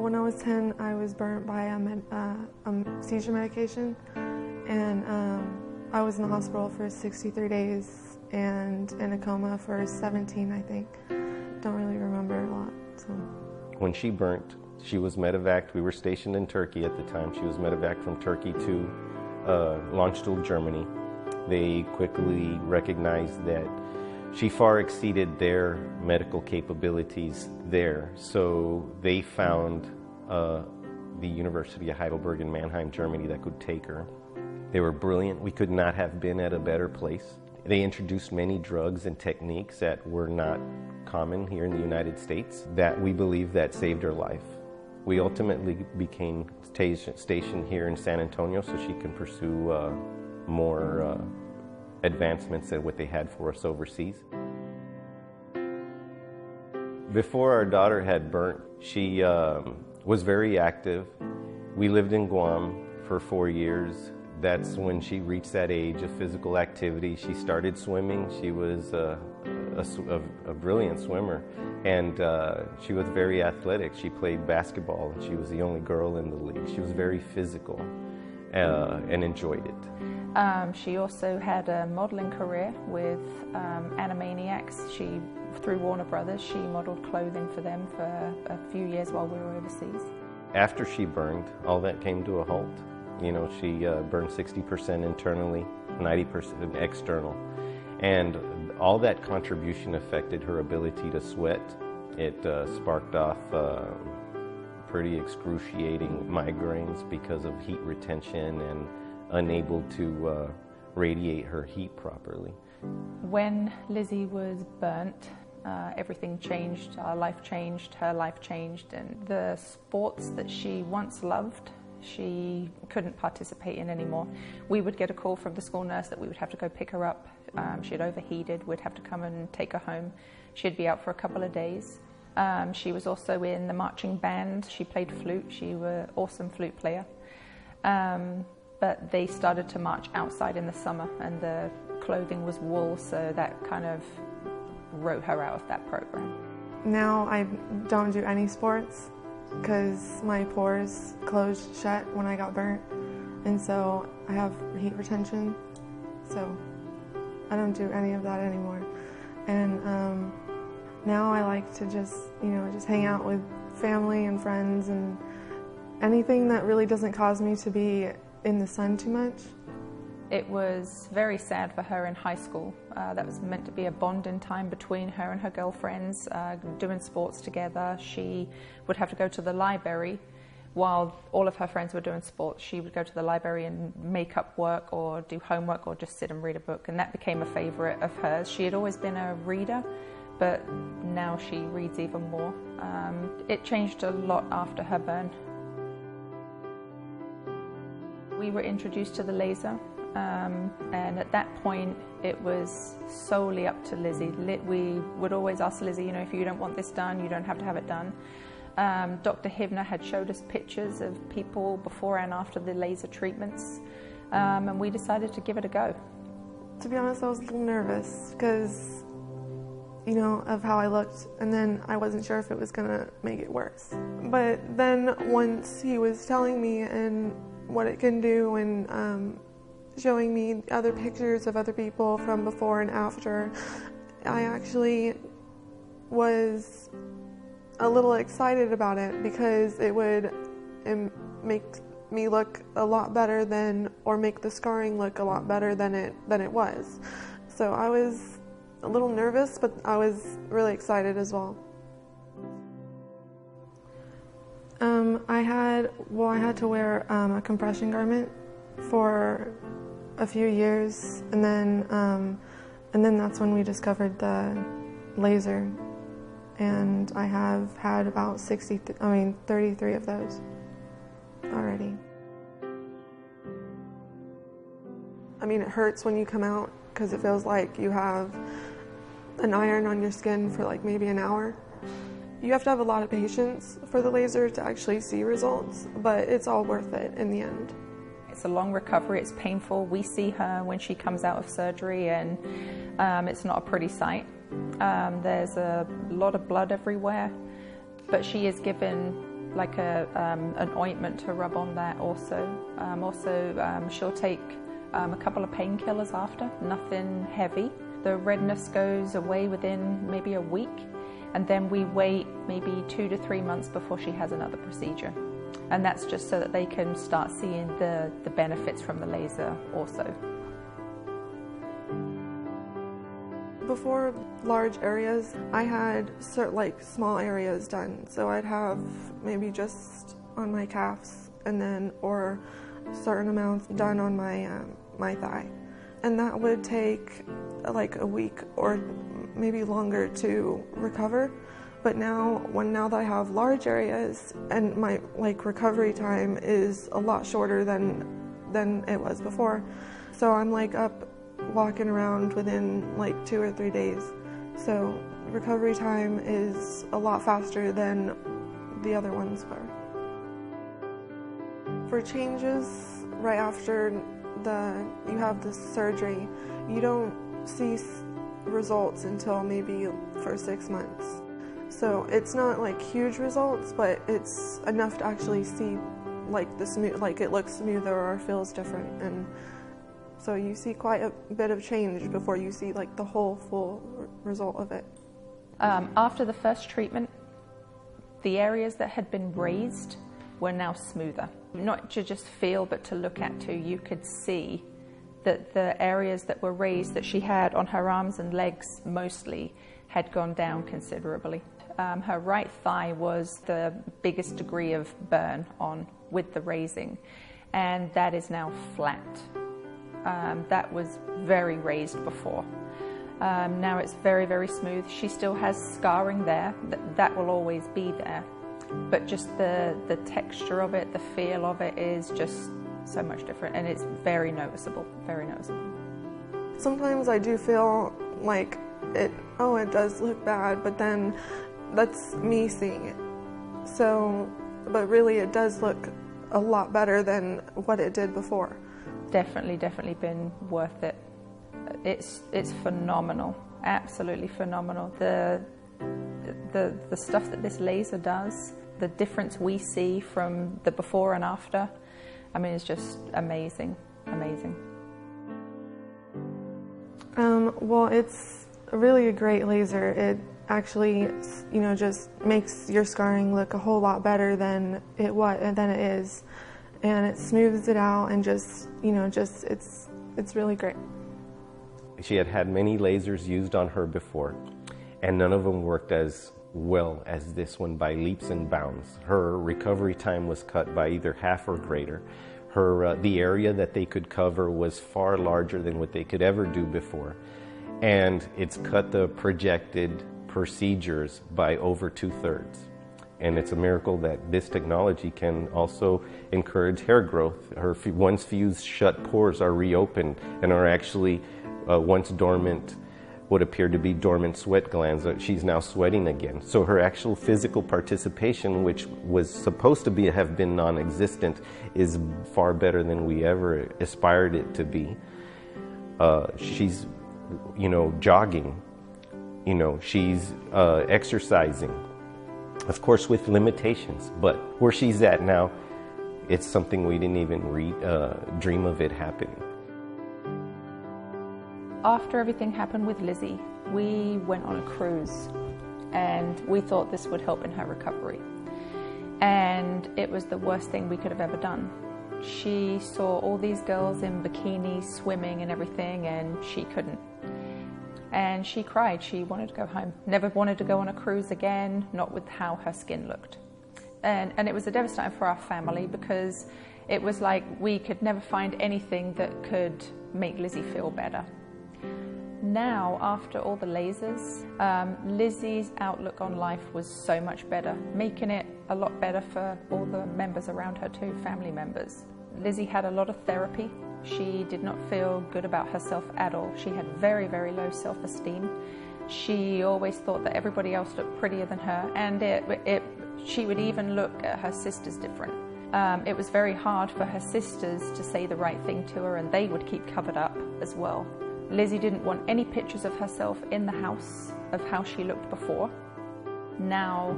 when I was 10, I was burnt by a seizure medication, and I was in the hospital for 63 days and in a coma for 17, I think. Don't really remember a lot. So. When she burnt, she was medevaced. We were stationed in Turkey at the time. She was medevaced from Turkey to Landstuhl, Germany. They quickly recognized that she far exceeded their medical capabilities there, so they found the University of Heidelberg in Mannheim, Germany, that could take her. They were brilliant. We could not have been at a better place. They introduced many drugs and techniques that were not common here in the United States that we believe that saved her life. We ultimately became stationed here in San Antonio so she can pursue more advancements than what they had for us overseas. Before our daughter had burnt, she was very active. We lived in Guam for 4 years. That's when she reached that age of physical activity. She started swimming. She was a brilliant swimmer, and she was very athletic. She played basketball, and she was the only girl in the league. She was very physical and enjoyed it. She also had a modeling career with Animaniacs. Through Warner Brothers, she modeled clothing for them for a few years while we were overseas. After she burned, all that came to a halt. You know, she burned 60% internally, 90% external. And all that contribution affected her ability to sweat. It sparked off pretty excruciating migraines because of heat retention and unable to radiate her heat properly. When Lizzie was burnt, everything changed. Our life changed, her life changed, and the sports that she once loved, she couldn't participate in anymore. We would get a call from the school nurse that we would have to go pick her up. She had overheated, we'd have to come and take her home. She'd be out for a couple of days. She was also in the marching band. She played flute. She was an awesome flute player. But they started to march outside in the summer, and the clothing was wool, so that kind of wrote her out of that program. Now I don't do any sports because my pores closed shut when I got burnt, and so I have heat retention, so I don't do any of that anymore. And now I like to just hang out with family and friends and anything that really doesn't cause me to be in the sun too much. It was very sad for her in high school. That was meant to be a bonding time between her and her girlfriends, doing sports together. She would have to go to the library while all of her friends were doing sports. She would go to the library and make up work or do homework or just sit and read a book, and that became a favorite of hers. She had always been a reader, but now she reads even more. It changed a lot after her burn. We were introduced to the laser. And at that point, it was solely up to Lizzie. We would always ask Lizzie, if you don't want this done, you don't have to have it done. Dr. Hivnor had showed us pictures of people before and after the laser treatments, and we decided to give it a go. To be honest, I was a little nervous because, of how I looked, and then I wasn't sure if it was going to make it worse. But then once he was telling me and what it can do and showing me other pictures of other people from before and after, I actually was a little excited about it because it would make me look a lot better or make the scarring look a lot better than it was. So I was a little nervous, but I was really excited as well. I had to wear a compression garment for a few years, and then that's when we discovered the laser, and I have had about 33 of those already. It hurts when you come out because it feels like you have an iron on your skin for like maybe an hour. You have to have a lot of patience for the laser to actually see results, but it's all worth it in the end. It's a long recovery, it's painful. We see her when she comes out of surgery, and it's not a pretty sight. There's a lot of blood everywhere, but she is given like an ointment to rub on that also. She'll take a couple of painkillers after, nothing heavy. The redness goes away within maybe a week, and then we wait maybe 2 to 3 months before she has another procedure. And that's just so that they can start seeing the benefits from the laser also. Before large areas, I had small areas done. So I'd have maybe just on my calves, and then or certain amounts done on my thigh, and that would take like a week or maybe longer to recover. But now that I have large areas, and my recovery time is a lot shorter than it was before, so I'm up walking around within 2 or 3 days. So recovery time is a lot faster than the other ones were. For changes right after you have the surgery, you don't see results until maybe for 6 months. So it's not huge results, but it's enough to actually see it looks smoother or feels different, and so you see quite a bit of change before you see the whole full result of it. After the first treatment, the areas that had been raised were now smoother. Not to just feel, but to look at too. You could see that the areas that were raised that she had on her arms and legs mostly had gone down considerably. Her right thigh was the biggest degree of burn on with the raising, and that is now flat. That was very raised before. Now it's very, very smooth. She still has scarring there. That will always be there. But just the texture of it, the feel of it is just so much different, and it's very noticeable, very noticeable. Sometimes I do feel like it does look bad, but then that's me seeing it. So, but really it does look a lot better than what it did before. Definitely been worth it. It's phenomenal, absolutely phenomenal. The stuff that this laser does, the difference we see from the before and after, I mean, it's just amazing, amazing. Well, it's really a great laser. It actually, just makes your scarring look a whole lot better than it is, and it smooths it out, and it's really great. She had many lasers used on her before, and none of them worked as well as this one by leaps and bounds. Her recovery time was cut by either half or greater. The area that they could cover was far larger than what they could ever do before, and it's cut the projected procedures by over 2/3. And it's a miracle that this technology can also encourage hair growth. Her once fused shut pores are reopened and are actually once dormant, what appeared to be dormant sweat glands. She's now sweating again. So her actual physical participation, which was supposed to have been non-existent, is far better than we ever aspired it to be. She's, jogging. She's exercising. Of course, with limitations, but where she's at now, it's something we didn't even dream of it happening. After everything happened with Lizzie, we went on a cruise, and we thought this would help in her recovery. And it was the worst thing we could have ever done. She saw all these girls in bikinis swimming and everything, and she couldn't. And she cried. She wanted to go home. Never wanted to go on a cruise again, not with how her skin looked. And it was devastating for our family, because it was like we could never find anything that could make Lizzie feel better. Now, after all the lasers, Lizzie's outlook on life was so much better, making it a lot better for all the members around her too, family members. Lizzie had a lot of therapy. She did not feel good about herself at all. She had very, very low self-esteem. She always thought that everybody else looked prettier than her, and she would even look at her sisters different. It was very hard for her sisters to say the right thing to her, and they would keep covered up as well. Lizzie didn't want any pictures of herself in the house of how she looked before. Now,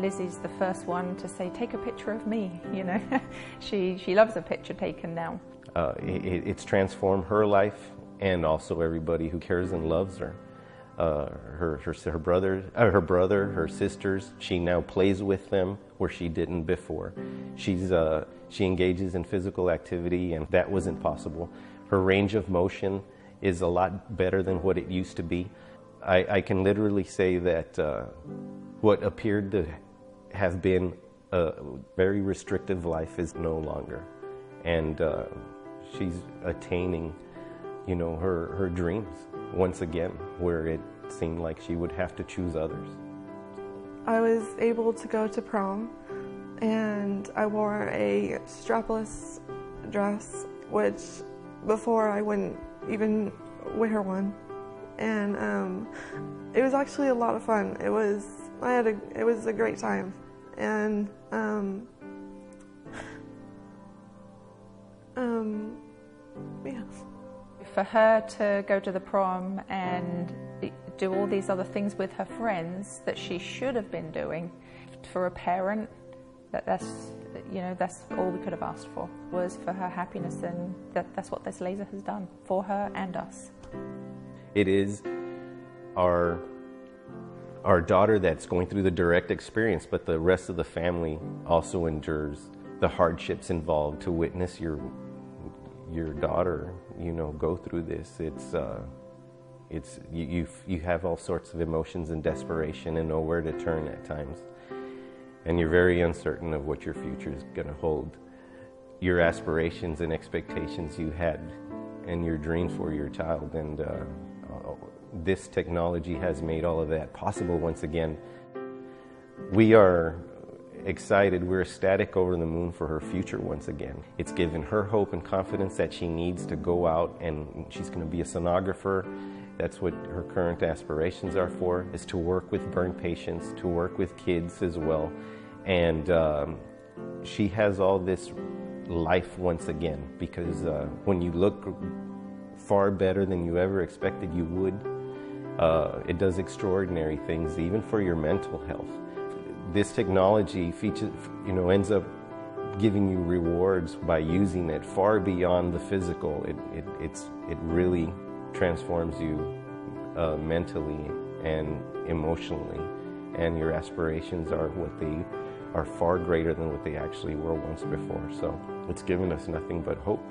Lizzie's the first one to say, take a picture of me, you know. She loves a picture taken now. It's transformed her life and also everybody who cares and loves her. Her brother, her sisters, she now plays with them where she didn't before. She engages in physical activity, and that wasn't possible. Her range of motion is a lot better than what it used to be. I can literally say that what appeared to have been a very restrictive life is no longer. And she's attaining, you know, her dreams once again, where it seemed like she would have to choose others. I was able to go to prom, and I wore a strapless dress, which before I wouldn't even wear one. And it was actually a lot of fun. It was a great time. And yeah. For her to go to the prom and do all these other things with her friends that she should have been doing, for a parent, that's all we could have asked for, was for her happiness, and that's what this laser has done for her and us. It is our daughter that's going through the direct experience, but the rest of the family also endures the hardships involved to witness your daughter, you know, go through this. You have all sorts of emotions and desperation and nowhere to turn at times, and you're very uncertain of what your future is going to hold. Your aspirations and expectations you had and your dreams for your child, and this technology has made all of that possible once again. We are excited, we're ecstatic, over the moon for her future once again. It's given her hope and confidence that she needs to go out, and she's going to be a sonographer. That's what her current aspirations are for, is to work with burn patients, to work with kids as well. And she has all this life once again, because when you look far better than you ever expected you would, it does extraordinary things, even for your mental health. This technology ends up giving you rewards by using it far beyond the physical. It really transforms you mentally and emotionally, and your aspirations are far greater than what they actually were once before. So it's given us nothing but hope.